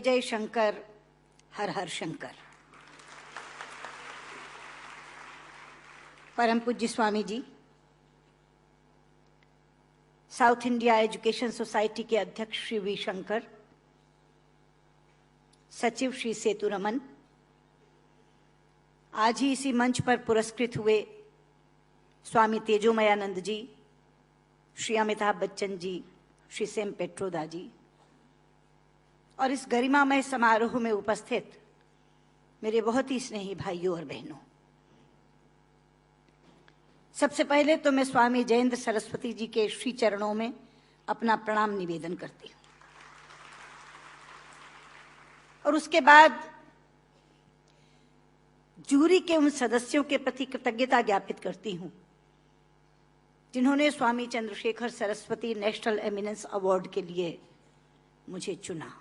जय शंकर, हर हर शंकर। परम पूज्य Swami ji, south India education society के अध्यक्ष श्री वी शंकर, सचिव श्री सेतु रमन, आज ही इसी मंच पर पुरस्कृत हुए स्वामी तेजोमयानंद जी, श्री अमिताभ बच्चन जी, श्री सेम पेट्रोदा जी, और इस गरिमामय समारोह में उपस्थित मेरे बहुत ही स्नेही भाइयों और बहनों, सबसे पहले तो मैं स्वामी जयेंद्र सरस्वती जी के श्री चरणों में अपना प्रणाम निवेदन करती हूँ, और उसके बाद जूरी के उन सदस्यों के प्रति कृतज्ञता ज्ञापित करती हूँ जिन्होंने Swami Chandrashekhar Saraswati national eminence award के लिए मुझे चुना।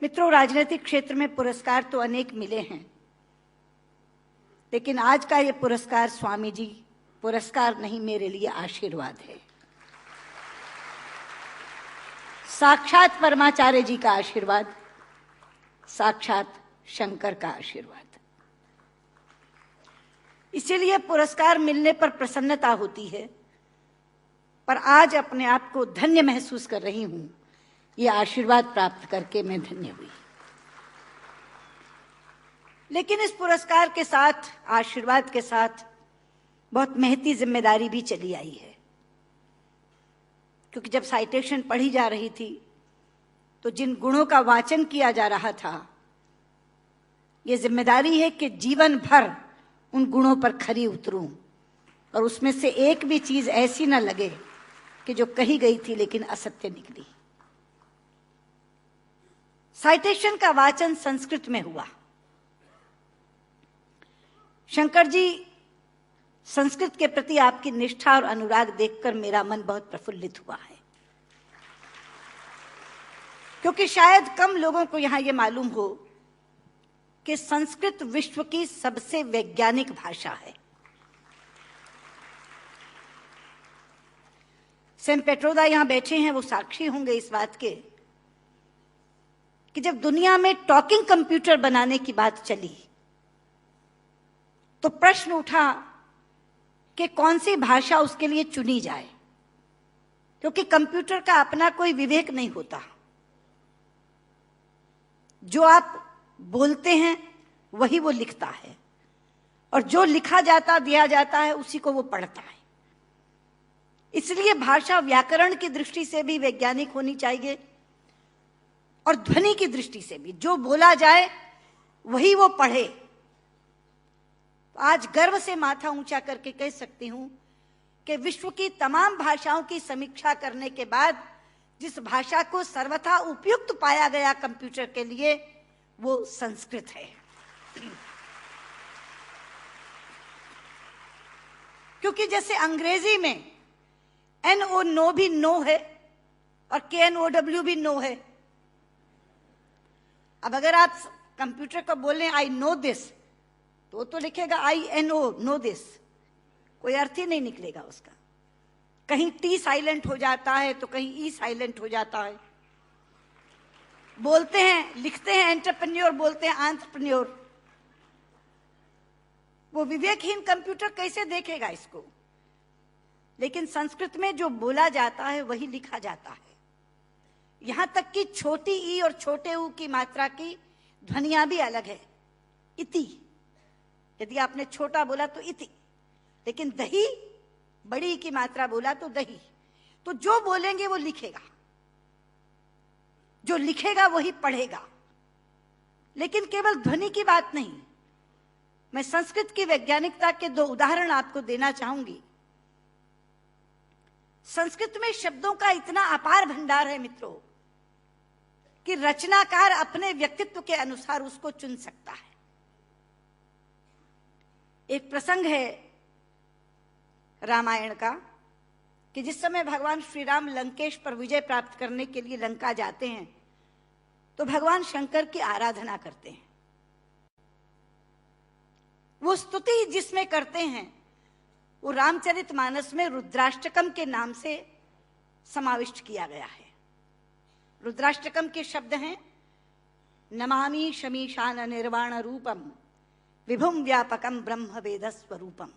मित्रों, राजनीतिक क्षेत्र में पुरस्कार तो अनेक मिले हैं, लेकिन आज का ये पुरस्कार स्वामी जी पुरस्कार नहीं, मेरे लिए आशीर्वाद है। साक्षात परमाचार्य जी का आशीर्वाद, साक्षात शंकर का आशीर्वाद। इसीलिए पुरस्कार मिलने पर प्रसन्नता होती है, पर आज अपने आप को धन्य महसूस कर रही हूं। ये आशीर्वाद प्राप्त करके मैं धन्य हुई। लेकिन इस पुरस्कार के साथ, आशीर्वाद के साथ बहुत महती जिम्मेदारी भी चली आई है, क्योंकि जब साइटेशन पढ़ी जा रही थी तो जिन गुणों का वाचन किया जा रहा था, ये जिम्मेदारी है कि जीवन भर उन गुणों पर खरी उतरूं और उसमें से एक भी चीज ऐसी न लगे कि जो कही गई थी लेकिन असत्य निकली। साइटेशन का वाचन संस्कृत में हुआ। शंकर जी, संस्कृत के प्रति आपकी निष्ठा और अनुराग देखकर मेरा मन बहुत प्रफुल्लित हुआ है, क्योंकि शायद कम लोगों को यहां यह मालूम हो कि संस्कृत विश्व की सबसे वैज्ञानिक भाषा है। सेम पेट्रोदा यहां बैठे हैं, वो साक्षी होंगे इस बात के कि जब दुनिया में टॉकिंग कंप्यूटर बनाने की बात चली तो प्रश्न उठा कि कौन सी भाषा उसके लिए चुनी जाए, क्योंकि कंप्यूटर का अपना कोई विवेक नहीं होता। जो आप बोलते हैं वही वो लिखता है, और जो लिखा जाता दिया जाता है उसी को वो पढ़ता है। इसलिए भाषा व्याकरण की दृष्टि से भी वैज्ञानिक होनी चाहिए और ध्वनि की दृष्टि से भी। जो बोला जाए वही वो पढ़े। आज गर्व से माथा ऊंचा करके कह सकती हूं कि विश्व की तमाम भाषाओं की समीक्षा करने के बाद जिस भाषा को सर्वथा उपयुक्त पाया गया कंप्यूटर के लिए, वो संस्कृत है। क्योंकि जैसे अंग्रेजी में NO नो भी नो है और KNOW भी नो है। अब अगर आप कंप्यूटर को बोलें आई नो दिस, तो लिखेगा INO नो दिस, कोई अर्थ ही नहीं निकलेगा उसका। कहीं T साइलेंट हो जाता है तो कहीं E साइलेंट हो जाता है। बोलते हैं, लिखते हैं एंटरप्रेन्योर, बोलते हैं एंटरप्रेन्योर। वो विवेकहीन कंप्यूटर कैसे देखेगा इसको? लेकिन संस्कृत में जो बोला जाता है वही लिखा जाता है। यहां तक कि छोटी ई और छोटे ऊ की मात्रा की ध्वनियां भी अलग है। इति, यदि आपने छोटा बोला तो इति, लेकिन दही, बड़ी की मात्रा बोला तो दही। तो जो बोलेंगे वो लिखेगा, जो लिखेगा वही पढ़ेगा। लेकिन केवल ध्वनि की बात नहीं, मैं संस्कृत की वैज्ञानिकता के 2 उदाहरण आपको देना चाहूंगी। संस्कृत में शब्दों का इतना अपार भंडार है मित्रों कि रचनाकार अपने व्यक्तित्व के अनुसार उसको चुन सकता है। एक प्रसंग है रामायण का कि जिस समय भगवान श्री राम लंकेश पर विजय प्राप्त करने के लिए लंका जाते हैं तो भगवान शंकर की आराधना करते हैं। वो स्तुति जिसमें करते हैं वो रामचरितमानस में रुद्राष्टकम के नाम से समाविष्ट किया गया है। रुद्राष्टकम के शब्द हैं, नमामि शमीशान निर्वाण रूपम विभुम व्यापकम ब्रह्म वेद स्वरूपम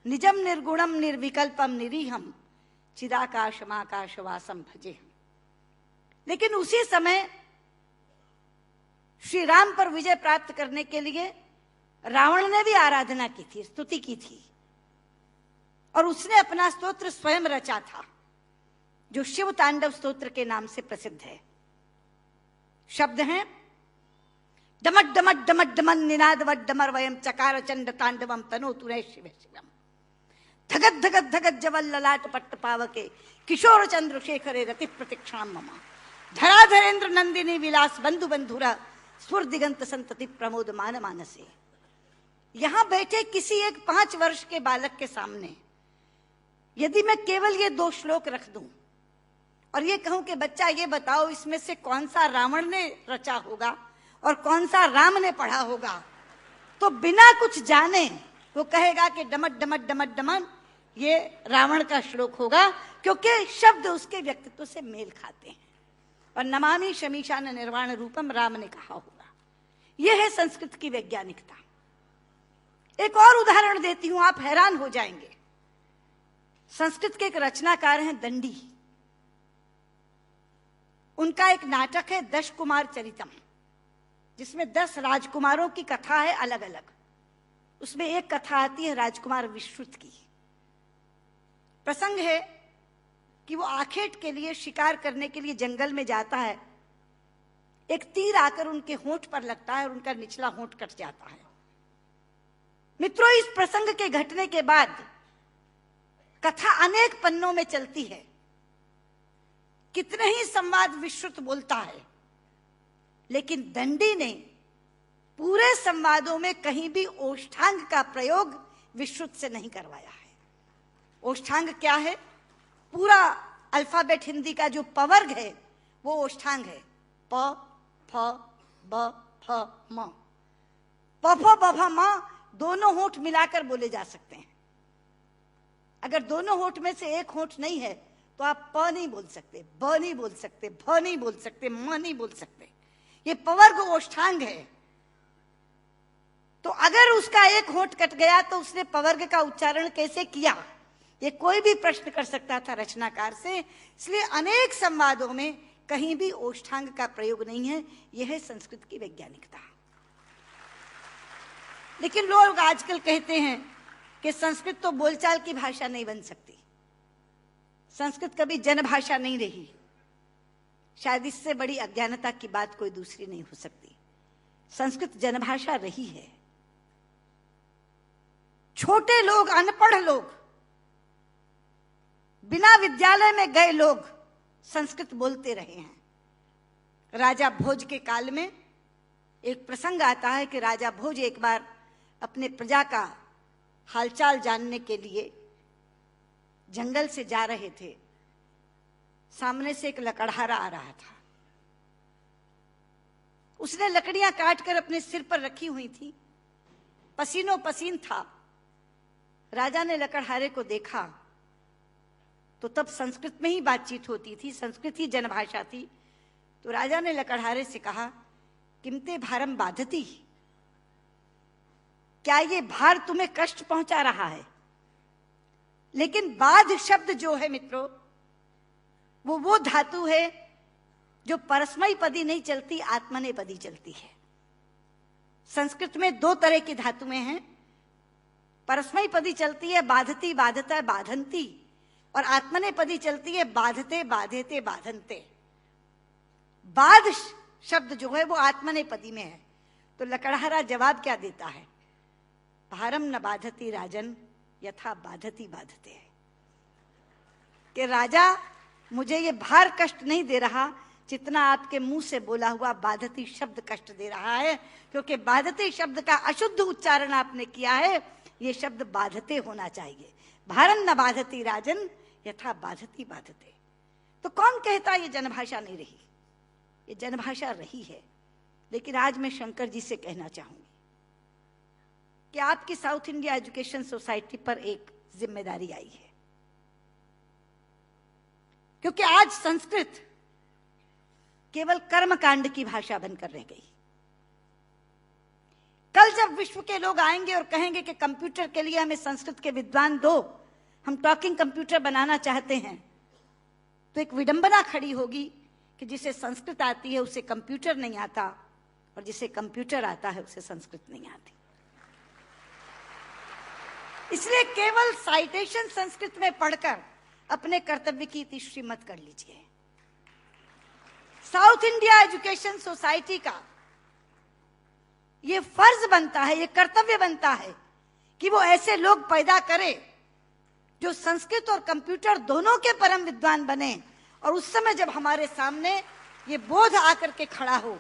निजम निर्गुणम निर्विकल्पम निरीहम चिदाकाशमाकाशवासम भजे। लेकिन उसी समय श्री राम पर विजय प्राप्त करने के लिए रावण ने भी आराधना की थी, स्तुति की थी, और उसने अपना स्तोत्र स्वयं रचा था, जो शिव तांडव स्तोत्र के नाम से प्रसिद्ध है। शब्द हैं, डमट डमट डमट डमन निनाद वट डमर वयम चकार चंड तांडवम तनो तुरे शिव शिवम धगत धगत धगत जवल ललाट पट्ट पावके किशोर चंद्रशेखरे रति प्रतिक्षणम मम धराधरेन्द्र नंदिनी विलास बंधु बंधुरा स्फुर दिगंत संतति प्रमोद मान मानसे। यहां बैठे किसी एक 5 वर्ष के बालक के सामने यदि मैं केवल ये 2 श्लोक रख दूं और ये कहूं कि बच्चा ये बताओ इसमें से कौन सा रावण ने रचा होगा और कौन सा राम ने पढ़ा होगा, तो बिना कुछ जाने वो कहेगा कि डमट डमट डमट डमन ये रावण का श्लोक होगा, क्योंकि शब्द उसके व्यक्तित्व से मेल खाते हैं। और नमामि शमीशान निर्वाण रूपम राम ने कहा होगा। यह है संस्कृत की वैज्ञानिकता। एक और उदाहरण देती हूं, आप हैरान हो जाएंगे। संस्कृत के एक रचनाकार हैं दंडी, उनका एक नाटक है 10 कुमार चरितम, जिसमें 10 राजकुमारों की कथा है अलग अलग। उसमें एक कथा आती है राजकुमार विश्रुत की। प्रसंग है कि वो आखेट के लिए शिकार करने के लिए जंगल में जाता है। एक तीर आकर उनके होंठ पर लगता है और उनका निचला होंठ कट जाता है। मित्रों, इस प्रसंग के घटने के बाद कथा अनेक पन्नों में चलती है। कितने ही संवाद विश्रुत बोलता है, लेकिन दंडी ने पूरे संवादों में कहीं भी ओष्ठांग का प्रयोग विश्रुत से नहीं करवाया है। ओष्ठांग क्या है? पूरा अल्फाबेट हिंदी का जो पवर्ग है वो ओष्ठांग है। प फ ब फ म। प फ ब फ म दोनों होंठ मिलाकर बोले जा सकते हैं। अगर दोनों होंठ में से एक होंठ नहीं है तो आप प नहीं बोल सकते, ब नहीं बोल सकते, भ नहीं बोल सकते, म नहीं बोल सकते। ये पवर्ग ओष्ठांग है। तो अगर उसका एक होंठ कट गया तो उसने पवर्ग का उच्चारण कैसे किया, ये कोई भी प्रश्न कर सकता था रचनाकार से। इसलिए अनेक संवादों में कहीं भी ओष्ठांग का प्रयोग नहीं है। यह है संस्कृत की वैज्ञानिकता। लेकिन लोग आजकल कहते हैं कि संस्कृत तो बोलचाल की भाषा नहीं बन सकती, संस्कृत कभी जनभाषा नहीं रही। शायद इससे बड़ी अज्ञानता की बात कोई दूसरी नहीं हो सकती। संस्कृत जनभाषा रही है। छोटे लोग, अनपढ़ लोग, बिना विद्यालय में गए लोग संस्कृत बोलते रहे हैं। राजा भोज के काल में एक प्रसंग आता है कि राजा भोज एक बार अपने प्रजा का हालचाल जानने के लिए जंगल से जा रहे थे। सामने से एक लकड़हारा आ रहा था। उसने लकड़ियां काटकर अपने सिर पर रखी हुई थी, पसीनों पसीन था। राजा ने लकड़हारे को देखा तो तब संस्कृत में ही बातचीत होती थी, संस्कृत ही जनभाषा थी। तो राजा ने लकड़हारे से कहा, किमते भारम बाधती, क्या ये भार तुम्हें कष्ट पहुंचा रहा है? लेकिन बाध शब्द जो है मित्रों, वो धातु है जो परस्मयी पदी नहीं चलती, आत्मनेपदी चलती है। संस्कृत में 2 तरह की धातुएं हैं। परस्मयी पदी चलती है बाधती, बाधता, बाधंती, और आत्मनेपदी चलती है बाधते, बाधेते, बाधनते। बाध शब्द जो है वो आत्मनेपदी में है। तो लकड़हारा जवाब क्या देता है? भारम न बाधती राजन यथा बाधती बाधते। कि राजा, मुझे ये भार कष्ट नहीं दे रहा जितना आपके मुंह से बोला हुआ बाधती शब्द कष्ट दे रहा है, क्योंकि बाधती शब्द का अशुद्ध उच्चारण आपने किया है। ये शब्द बाधते होना चाहिए। भारम न बाधती राजन यथा बाधती बाधते। तो कौन कहता ये जनभाषा नहीं रही? ये जनभाषा रही है। लेकिन आज मैं शंकर जी से कहना चाहूंगी कि आपकी साउथ इंडिया एजुकेशन सोसाइटी पर एक जिम्मेदारी आई है, क्योंकि आज संस्कृत केवल कर्मकांड की भाषा बनकर रह गई। कल जब विश्व के लोग आएंगे और कहेंगे कि कंप्यूटर के लिए हमें संस्कृत के विद्वान दो, हम टॉकिंग कंप्यूटर बनाना चाहते हैं, तो एक विडंबना खड़ी होगी कि जिसे संस्कृत आती है उसे कंप्यूटर नहीं आता, और जिसे कंप्यूटर आता है उसे संस्कृत नहीं आती। इसलिए केवल साइटेशन संस्कृत में पढ़कर अपने कर्तव्य की तीसरी मत कर लीजिए। साउथ इंडिया एजुकेशन सोसाइटी का ये फर्ज बनता है, ये कर्तव्य बनता है कि वो ऐसे लोग पैदा करे जो संस्कृत और कंप्यूटर दोनों के परम विद्वान बने। और उस समय जब हमारे सामने ये बोध आकर के खड़ा हो,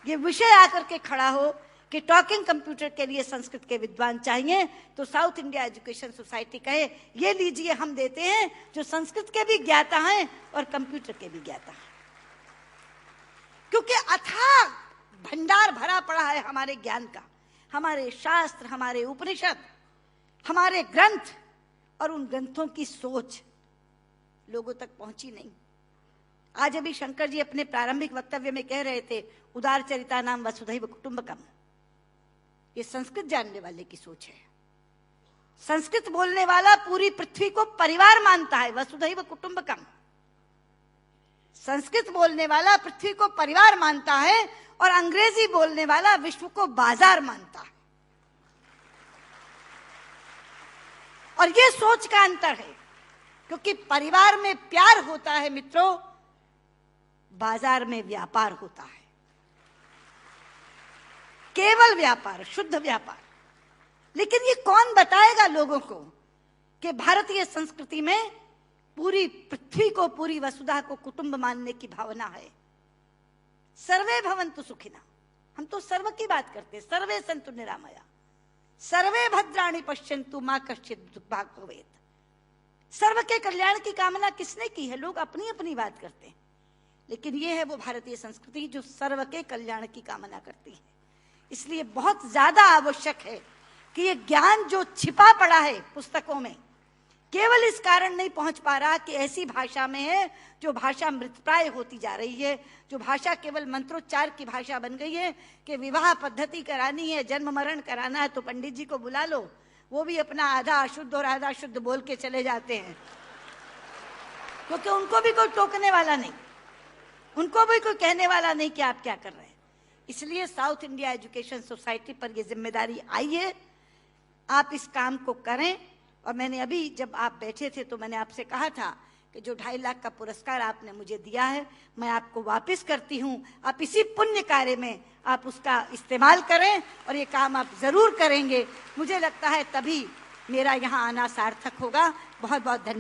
ये विषय आकर के खड़ा हो कि टॉकिंग कंप्यूटर के लिए संस्कृत के विद्वान चाहिए, तो साउथ इंडिया एजुकेशन सोसाइटी कहे ये लीजिए, हम देते हैं जो संस्कृत के भी ज्ञाता हैं और कंप्यूटर के भी ज्ञाता हैं। क्योंकि अथाह भंडार भरा पड़ा है हमारे ज्ञान का, हमारे शास्त्र, हमारे उपनिषद, हमारे ग्रंथ, और उन ग्रंथों की सोच लोगों तक पहुंची नहीं। आज अभी शंकर जी अपने प्रारंभिक वक्तव्य में कह रहे थे, उदार चरिता नाम वसुधैव कुटुंबकम। ये संस्कृत जानने वाले की सोच है। संस्कृत बोलने वाला पूरी पृथ्वी को परिवार मानता है, वसुधैव कुटुंबकम। संस्कृत बोलने वाला पृथ्वी को परिवार मानता है, और अंग्रेजी बोलने वाला विश्व को बाजार मानता है। और ये सोच का अंतर है, क्योंकि परिवार में प्यार होता है मित्रों, बाजार में व्यापार होता है, केवल व्यापार, शुद्ध व्यापार। लेकिन ये कौन बताएगा लोगों को कि भारतीय संस्कृति में पूरी पृथ्वी को, पूरी वसुधा को कुटुंब मानने की भावना है। सर्वे भवन्तु सुखिनः, हम तो सर्व की बात करते हैं, सर्वे सन्तु निरामया, सर्वे भद्राणि पश्यन्तु मा कश्चित् दुर्भाग् भवेत्। सर्व के कल्याण की कामना किसने की है? लोग अपनी अपनी बात करते हैं, लेकिन ये है वो भारतीय संस्कृति जो सर्व के कल्याण की कामना करती है। इसलिए बहुत ज्यादा आवश्यक है कि ये ज्ञान जो छिपा पड़ा है पुस्तकों में, केवल इस कारण नहीं पहुंच पा रहा कि ऐसी भाषा में है जो भाषा मृतप्राय होती जा रही है, जो भाषा केवल मंत्रोच्चार की भाषा बन गई है कि विवाह पद्धति करानी है, जन्म मरण कराना है तो पंडित जी को बुला लो, वो भी अपना आधा अशुद्ध और आधा शुद्ध बोल के चले जाते हैं, क्योंकि उनको भी कोई टोकने वाला नहीं, उनको भी कोई कहने वाला नहीं कि आप क्या कर रहे हैं। इसलिए साउथ इंडिया एजुकेशन सोसाइटी पर यह जिम्मेदारी आई है, आप इस काम को करें। और मैंने अभी जब आप बैठे थे तो मैंने आपसे कहा था कि जो 2.5 लाख का पुरस्कार आपने मुझे दिया है, मैं आपको वापस करती हूँ। आप इसी पुण्य कार्य में आप उसका इस्तेमाल करें, और ये काम आप जरूर करेंगे। मुझे लगता है तभी मेरा यहाँ आना सार्थक होगा। बहुत बहुत धन्यवाद।